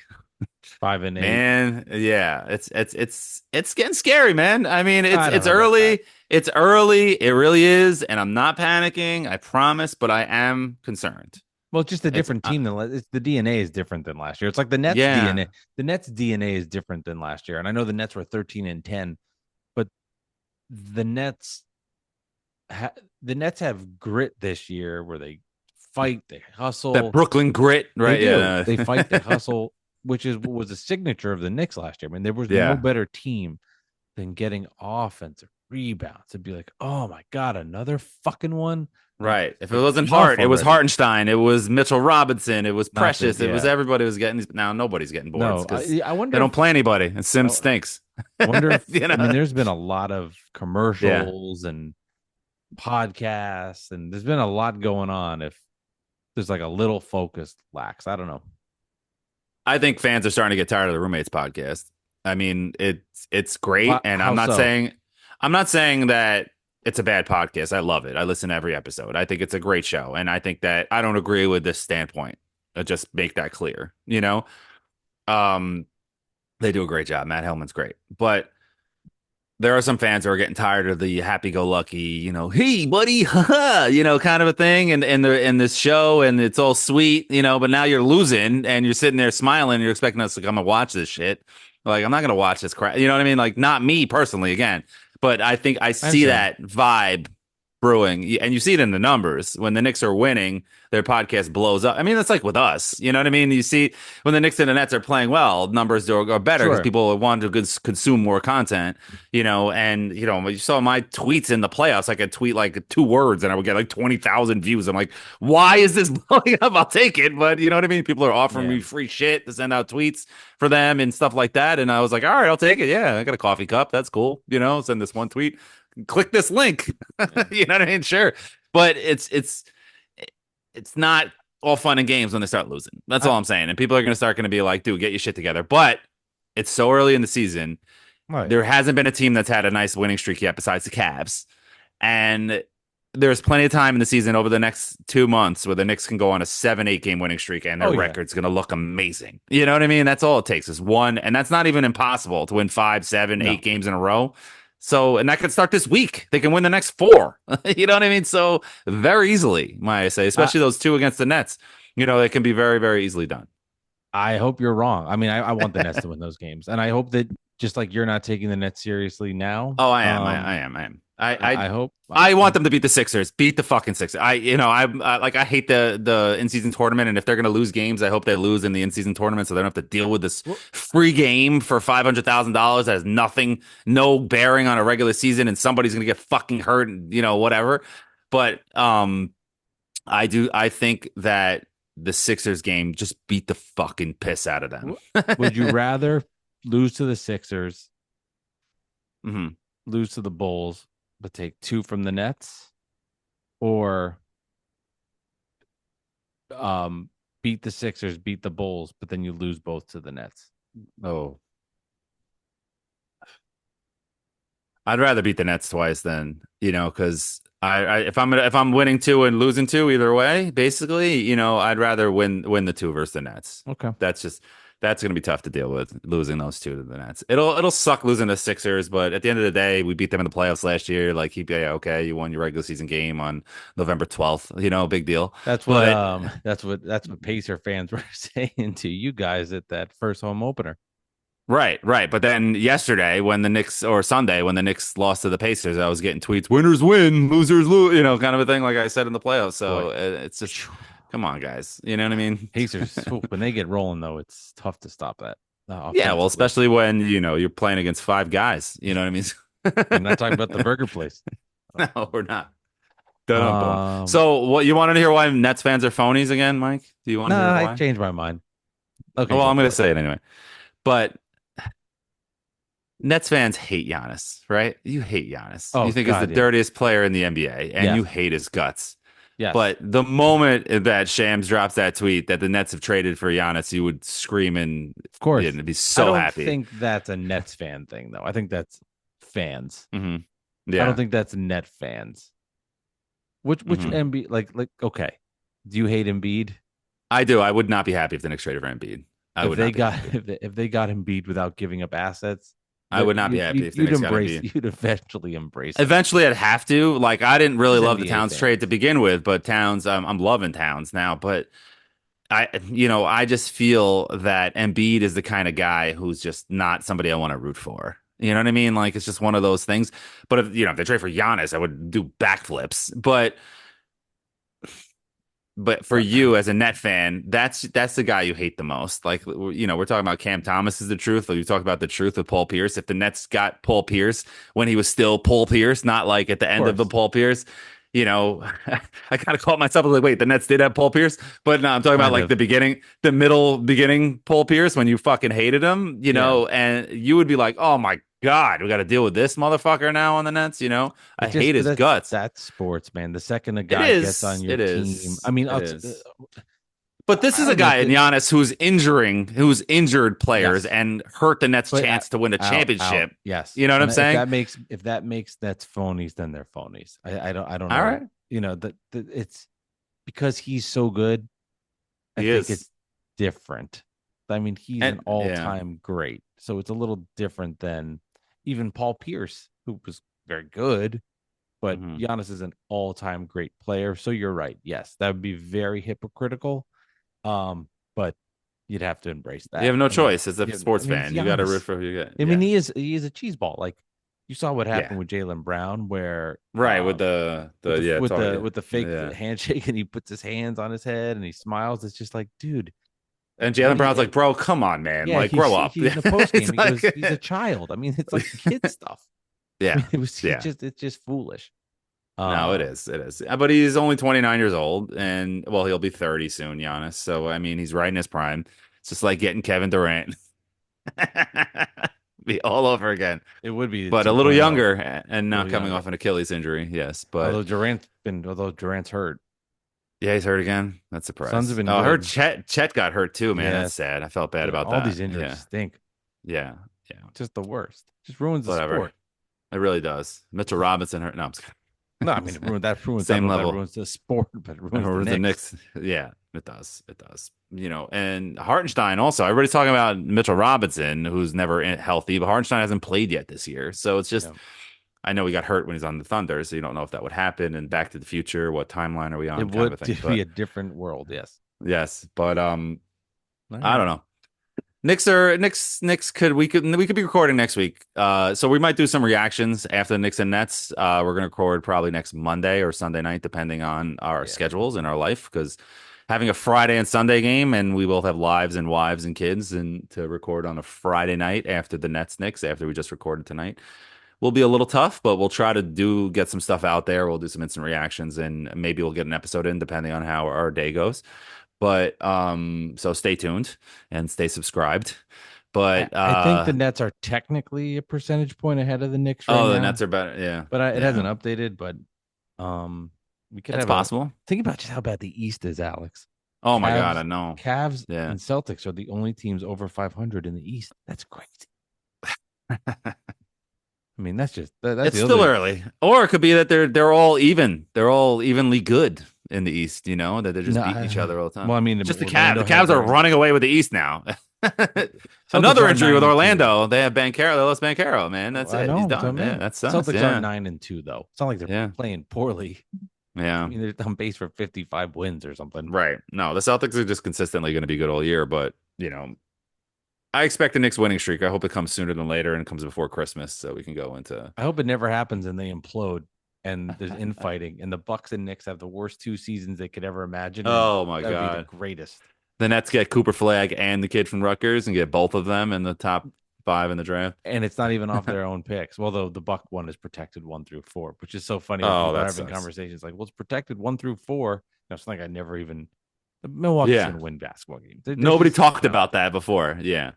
S2: 5 and 8.
S3: Man, yeah, it's getting scary, man. I mean, it's early. It's early. It really is, and I'm not panicking. I promise, but I am concerned.
S2: Well, it's just a
S3: It's
S2: different team it's the DNA is different than last year. It's like the Nets
S3: yeah,
S2: DNA. The Nets DNA is different than last year. And I know the Nets were 13-10, but the Nets the Nets have grit this year where they fight, they
S3: that
S2: hustle.
S3: Brooklyn grit,
S2: They
S3: right?
S2: do.
S3: Yeah,
S2: They fight, they hustle, which is what was a signature of the Knicks last year. I mean, there was no
S3: yeah.
S2: better team than getting offensive rebounds to be like, oh my God, another fucking one.
S3: Right. If it
S2: Like
S3: wasn't
S2: enough
S3: Hart, it was
S2: already.
S3: Hartenstein. It was Mitchell Robinson. It was
S2: Not that,
S3: Precious. It was
S2: yeah.
S3: everybody was getting these. Now nobody's getting boards
S2: No,
S3: because
S2: I
S3: they
S2: wonder
S3: don't
S2: if
S3: play anybody. And Sims
S2: I
S3: stinks.
S2: wonder if
S3: You
S2: I mean
S3: know?
S2: there's been a lot of
S3: Yeah.
S2: commercials and podcasts and there's been a lot going on if there's like a little focus lacks. I don't know.
S3: I think fans are starting to get tired of the roommates podcast. I mean, it's great, and
S2: How so?
S3: I'm not saying that it's a bad podcast. I love it. I listen to every episode. I think it's a great show, and I think that I don't agree with this standpoint. Just make that clear. Um, they do a great job. Matt Hellman's great, but there are some fans who are getting tired of the happy-go-lucky, hey buddy, haha, kind of a thing, and in this show, and it's all sweet, but now you're losing, and you're sitting there smiling, and you're expecting us to come and watch this shit. Like, I'm not gonna watch this crap. You know what I mean? Like, not me personally, again, but I think I
S2: I
S3: see
S2: understand.
S3: that vibe brewing, and you see it in the numbers when the Knicks are winning, their podcast blows up. I mean, it's like with us, you know what I mean? You see when the Knicks and the Nets are playing well, numbers are better because
S2: Sure.
S3: people want to consume more content, and you saw my tweets in the playoffs. I could tweet like 2 words and I would get like 20,000 views. I'm like, why is this blowing up? I'll take it, but you know what I mean? People are offering
S2: Yeah.
S3: me free shit to send out tweets for them and stuff like that, and I was like, all right, I'll take it. Yeah, I got a coffee cup. That's cool. Send this one tweet, click this link.
S2: Yeah.
S3: You know what I mean? Sure, but it's not all fun and games when they start losing. That's
S2: I,
S3: all I'm saying. And people are going to be like, dude, get your shit together. But it's so early in the season.
S2: right.
S3: There hasn't been a team that's had a nice winning streak yet besides the Cavs. And there's plenty of time in the season over the next 2 months where the Knicks can go on a 7-8 game winning streak and their
S2: Oh yeah.
S3: record's going to look amazing. You know what I mean? That's all it takes is one. And that's not even impossible to win 5, 7,
S2: No.
S3: 8 games in a row. So, and that could start this week. They can win the next 4. You know what I mean? So, very easily, might I say, especially those 2 against the Nets. It can be very, very easily done.
S2: I hope you're wrong. I mean, I want the Nets to win those games, and I hope that just like you're not taking the Nets seriously now.
S3: Oh, I am. I am.
S2: I hope.
S3: I want them to beat the Sixers. Beat the fucking Sixers. I hate the in-season tournament, and if they're gonna lose games, I hope they lose in the in-season tournament, so they don't have to deal with this free game for $500,000 that has no bearing on a regular season, and somebody's gonna get fucking hurt, and whatever. But I think that the Sixers game just beat the fucking piss out of them.
S2: Would you rather lose to the Sixers,
S3: Hmm.
S2: lose to the Bulls, but take 2 from the Nets, or beat the Sixers, beat the Bulls, but then you lose both to the Nets?
S3: Oh, I'd rather beat the Nets twice than because if I'm winning 2 and losing 2 either way, basically, I'd rather win the 2 versus the Nets.
S2: Okay.
S3: That's gonna be tough to deal with, losing those 2 to the Nets. It'll suck losing the Sixers, but at the end of the day, we beat them in the playoffs last year. Like, okay, you won your regular season game on November 12th. Big deal.
S2: That's what that's what Pacer fans were saying to you guys at that first home opener.
S3: Right. But then yesterday, when the Knicks, or Sunday, when the Knicks lost to the Pacers, I was getting tweets: "Winners win, losers lose," kind of a thing, like I said in the playoffs. So it's just, come on, guys. You know what I mean?
S2: Pacers, when they get rolling, though, it's tough to stop that.
S3: Yeah, well, especially when you're playing against 5 guys. You know what I mean?
S2: I'm not talking about the burger place.
S3: No, we're not. So, what you wanted to hear why Nets fans are phonies again, Mike? Do you want to hear why?
S2: I changed my mind. Okay.
S3: Well, I'm going to say it anyway. But Nets fans hate Giannis, right? You hate Giannis.
S2: Oh,
S3: you think
S2: God,
S3: he's the dirtiest player in the NBA, and you hate his guts.
S2: Yes.
S3: But the moment that Shams drops that tweet that the Nets have traded for Giannis, you would scream and,
S2: of course,
S3: be so happy.
S2: I don't think that's a Nets fan thing, though. I think that's fans.
S3: Mm-hmm. Yeah.
S2: I don't think that's Net fans. Which Embiid, like okay, do you hate Embiid?
S3: I do. I would not be happy if the Knicks traded for Embiid.
S2: If they got Embiid without giving up assets,
S3: I would not be happy if the Knicks got Embiid.
S2: You'd eventually embrace him.
S3: Eventually, I'd have to. Like, I didn't really
S2: He's
S3: love the
S2: NBA
S3: Towns
S2: fan.
S3: trade to begin with, but Towns, I'm loving Towns now. But I just feel that Embiid is the kind of guy who's just not somebody I want to root for. You know what I mean? Like, it's just one of those things. But if they trade for Giannis, I would do backflips. But for you as a Net fan, that's the guy you hate the most. Like, we're talking about Cam Thomas is the truth. Or you talk about the truth of Paul Pierce. If the Nets got Paul Pierce when he was still Paul Pierce, not like at the end of the Paul Pierce, I kind of caught myself. I was like, wait, the Nets did have Paul Pierce, but no, I'm talking about like the middle beginning Paul Pierce when you fucking hated him, and you would be like, oh my God, we got to deal with this motherfucker now on the Nets. I hate his guts.
S2: That's sports, man. The second a guy gets on your team, I mean,
S3: but this is a guy in Giannis who's injured players and hurt the Nets' chance to win a championship.
S2: Yes,
S3: you know what I'm saying.
S2: If that makes Nets phonies, then they're phonies. I don't know.
S3: All right,
S2: it's because he's so good. I think it's different. I mean, he's an all-time great, so it's a little different than even Paul Pierce, who was very good. But Giannis is an all-time great player. So you're right. Yes, that would be very hypocritical. But you'd have to embrace that.
S3: You have no choice as a sports fan. You got to root for who you get.
S2: I mean, he is a cheese ball. Like, you saw what happened with Jaylen Brown, where
S3: with
S2: the fake handshake, and he puts his hands on his head and he smiles. It's just like, dude.
S3: And Jaylen Brown's like, bro, come on, man. Like, grow up.
S2: He's in the post game because he's a child. I mean, it's like kid stuff.
S3: Yeah.
S2: I mean, it's just foolish.
S3: No, it is. But he's only 29 years old, and he'll be 30 soon, Giannis. So I mean, he's right in his prime. It's just like getting Kevin Durant. Be all over again.
S2: It would be,
S3: but a little younger and not coming off an Achilles injury. Yes, but
S2: although Durant's hurt.
S3: Yeah, he's hurt again. That's surprising.
S2: Suns have been.
S3: I heard Chet got hurt too, man. That's sad. I felt bad about that.
S2: All these injuries stink.
S3: Yeah.
S2: Just the worst. Just ruins the sport.
S3: It really does. Mitchell Robinson hurt. No, I'm just kidding.
S2: No, I mean, that ruins
S3: same level.
S2: That ruins the sport, but it ruins the Knicks.
S3: Yeah, it does. It does. And Hartenstein also. Everybody's talking about Mitchell Robinson, who's never healthy, but Hartenstein hasn't played yet this year. So it's just, I know he got hurt when he's on the Thunder, so you don't know if that would happen. And Back to the Future, what timeline are we on?
S2: It would be a different world, yes.
S3: Yes, but I don't know. Knicks could be recording next week. So we might do some reactions after the Knicks and Nets. We're gonna record probably next Monday or Sunday night, depending on our schedules and our life, because having a Friday and Sunday game, and we both have lives and wives and kids, and to record on a Friday night after the Knicks after we just recorded tonight will be a little tough, but we'll try to get some stuff out there. We'll do some instant reactions, and maybe we'll get an episode in depending on how our day goes. But so stay tuned and stay subscribed. But
S2: I think the Nets are technically a percentage point ahead of the Knicks right now.
S3: The Nets are better, yeah.
S2: But it hasn't updated. But we could
S3: have possible.
S2: Think about just how bad the East is, Alex.
S3: Oh my God, I know.
S2: Cavs and Celtics are the only teams over 500 in the East. That's crazy. I mean, that's
S3: it's still early. Or it could be that they're all even. They're all evenly good in the East, that they're just beating each other all the time.
S2: Well, I mean,
S3: just the Cavs. The Cavs are running away with the East now. Another injury with Orlando. They have Banchero. They lost Banchero, man. That's it. He's done. Yeah, that sucks.
S2: Celtics are 9-2, though. It's not like they're playing poorly.
S3: Yeah.
S2: I mean, they're on base for 55 wins or something.
S3: Right. No, the Celtics are just consistently going to be good all year, but, I expect the Knicks winning streak. I hope it comes sooner than later and comes before Christmas so we can go into.
S2: I hope it never happens and they implode and there's infighting and the Bucks and Knicks have the worst 2 seasons they could ever imagine.
S3: Oh my God.
S2: That would be the greatest.
S3: The Nets get Cooper Flagg and the kid from Rutgers and get both of them in the top 5 in the draft.
S2: And it's not even off their own picks. Well, though the Buck one is protected 1 through 4, which is so funny.
S3: That's
S2: having conversations like, well, it's protected 1 through 4. It's like I never even. Milwaukee's going to win basketball games.
S3: Nobody talked about that before. Yeah.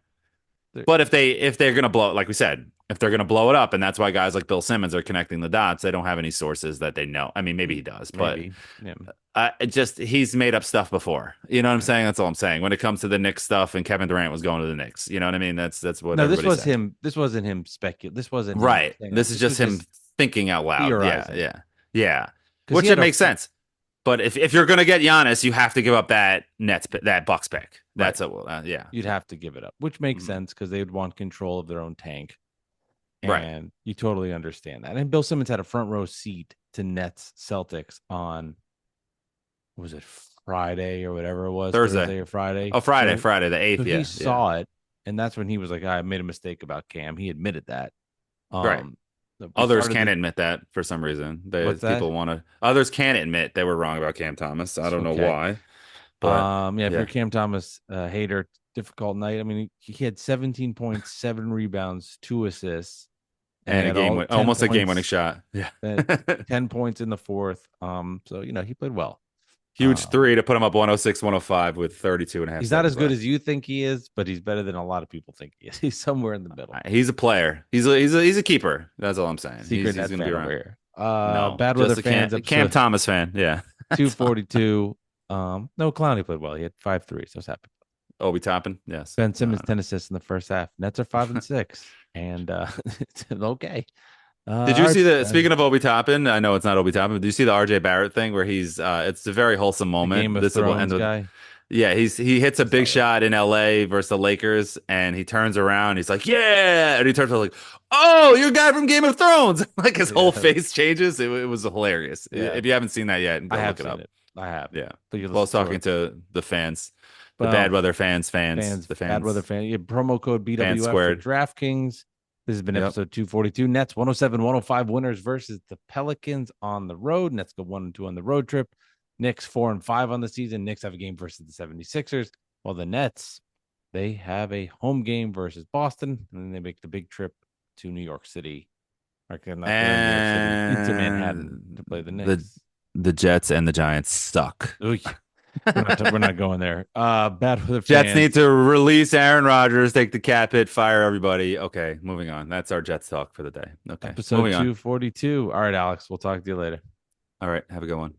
S3: But if they're gonna blow, like we said, if they're gonna blow it up, and that's why guys like Bill Simmons are connecting the dots, they don't have any sources that they know. I mean, maybe he does, but he's made up stuff before. You know what I'm saying? That's all I'm saying. When it comes to the Knicks stuff, and Kevin Durant was going to the Knicks, you know what I mean? That's what.
S2: No, this was him. This wasn't him speculating. This wasn't
S3: right. This is just him thinking out loud. Yeah. Which it makes sense. But if you're going to get Giannis, you have to give up that Bucks pick. That's
S2: You'd have to give it up, which makes sense because they would want control of their own tank.
S3: Right.
S2: And you totally understand that. And Bill Simmons had a front row seat to Nets Celtics on, was it Friday or whatever it was,
S3: Thursday.
S2: Thursday or Friday?
S3: Oh, Friday the
S2: So
S3: 8th.
S2: he
S3: Yeah. Yeah.
S2: saw it, and that's when he was like, I made a mistake about Cam. He admitted that.
S3: Right.
S2: Um, we
S3: Others
S2: started
S3: can't
S2: the,
S3: admit that for some reason.
S2: what's that?
S3: People want to. Others can't admit they were wrong about Cam Thomas. I
S2: It's
S3: don't know
S2: okay.
S3: why, but
S2: Yeah, if you're
S3: yeah.
S2: a Cam Thomas hater, difficult night. I mean, he had 17 points, 7 rebounds, 2 assists, and he
S3: And
S2: had all 10
S3: almost a game winning
S2: points,
S3: shot. Yeah.
S2: 10 points in the fourth. So he played well.
S3: Huge three to put him up 106, 105 with 32 and a half
S2: He's not
S3: seconds
S2: as good
S3: left.
S2: as you think he is, but he's better than a lot of people think he is. He's somewhere in the middle.
S3: He's a player. He's a keeper. That's all I'm saying.
S2: Secret
S3: He's
S2: Nets
S3: going to
S2: fan
S3: be
S2: over
S3: around.
S2: here.
S3: No,
S2: Bad
S3: just
S2: Weather
S3: a
S2: fans
S3: Cam
S2: episode
S3: Thomas fan. Yeah.
S2: 242. No, Clowney played well. He had 5 threes. I was happy.
S3: Obi Toppin. Yes.
S2: Ben Simmons 10 assists in the first half. Nets are 5-6, and it's okay.
S3: Did you see the
S2: Ben,
S3: speaking of Obi Toppin? I know it's not Obi Toppin, but do you see the RJ Barrett thing where he's it's a very wholesome
S2: the
S3: moment.
S2: Game of
S3: This will
S2: Thrones
S3: end with
S2: guy?
S3: yeah, he hits a
S2: I saw
S3: big
S2: that.
S3: shot in LA versus the Lakers and he turns around, he's like, "Yeah!" And he turns around like, "Oh, you're a guy from Game of Thrones." Like his whole
S2: Yeah,
S3: face changes. It was hilarious.
S2: yeah.
S3: If you haven't seen that yet,
S2: I
S3: go
S2: have
S3: look it
S2: seen
S3: up.
S2: it. I have.
S3: Yeah.
S2: But you
S3: Well, I was
S2: listen
S3: talking to the fans, the
S2: Well,
S3: bad weather fans, the
S2: Bad Weather
S3: fans,
S2: fan. You have promo code
S3: fan
S2: BWF for
S3: squared.
S2: DraftKings. This has been
S3: Yep.
S2: episode 242. Nets 107-105 winners versus the Pelicans on the road. Nets go 1-2 on the road trip. Knicks 4-5 on the season. Knicks have a game versus the 76ers. While the Nets, they have a home game versus Boston. And then they make the big trip to New York City. Or not New York City, into Manhattan to play the Knicks.
S3: The Jets and the Giants suck.
S2: We're not going there. Bad Weather
S3: Jets
S2: fans.
S3: need to release Aaron Rodgers, take the cap hit, fire everybody. Okay, moving on. That's our Jets talk for the day. Okay,
S2: Episode
S3: moving on.
S2: 242. All right, Alex, we'll talk to you later.
S3: All right, have a good one.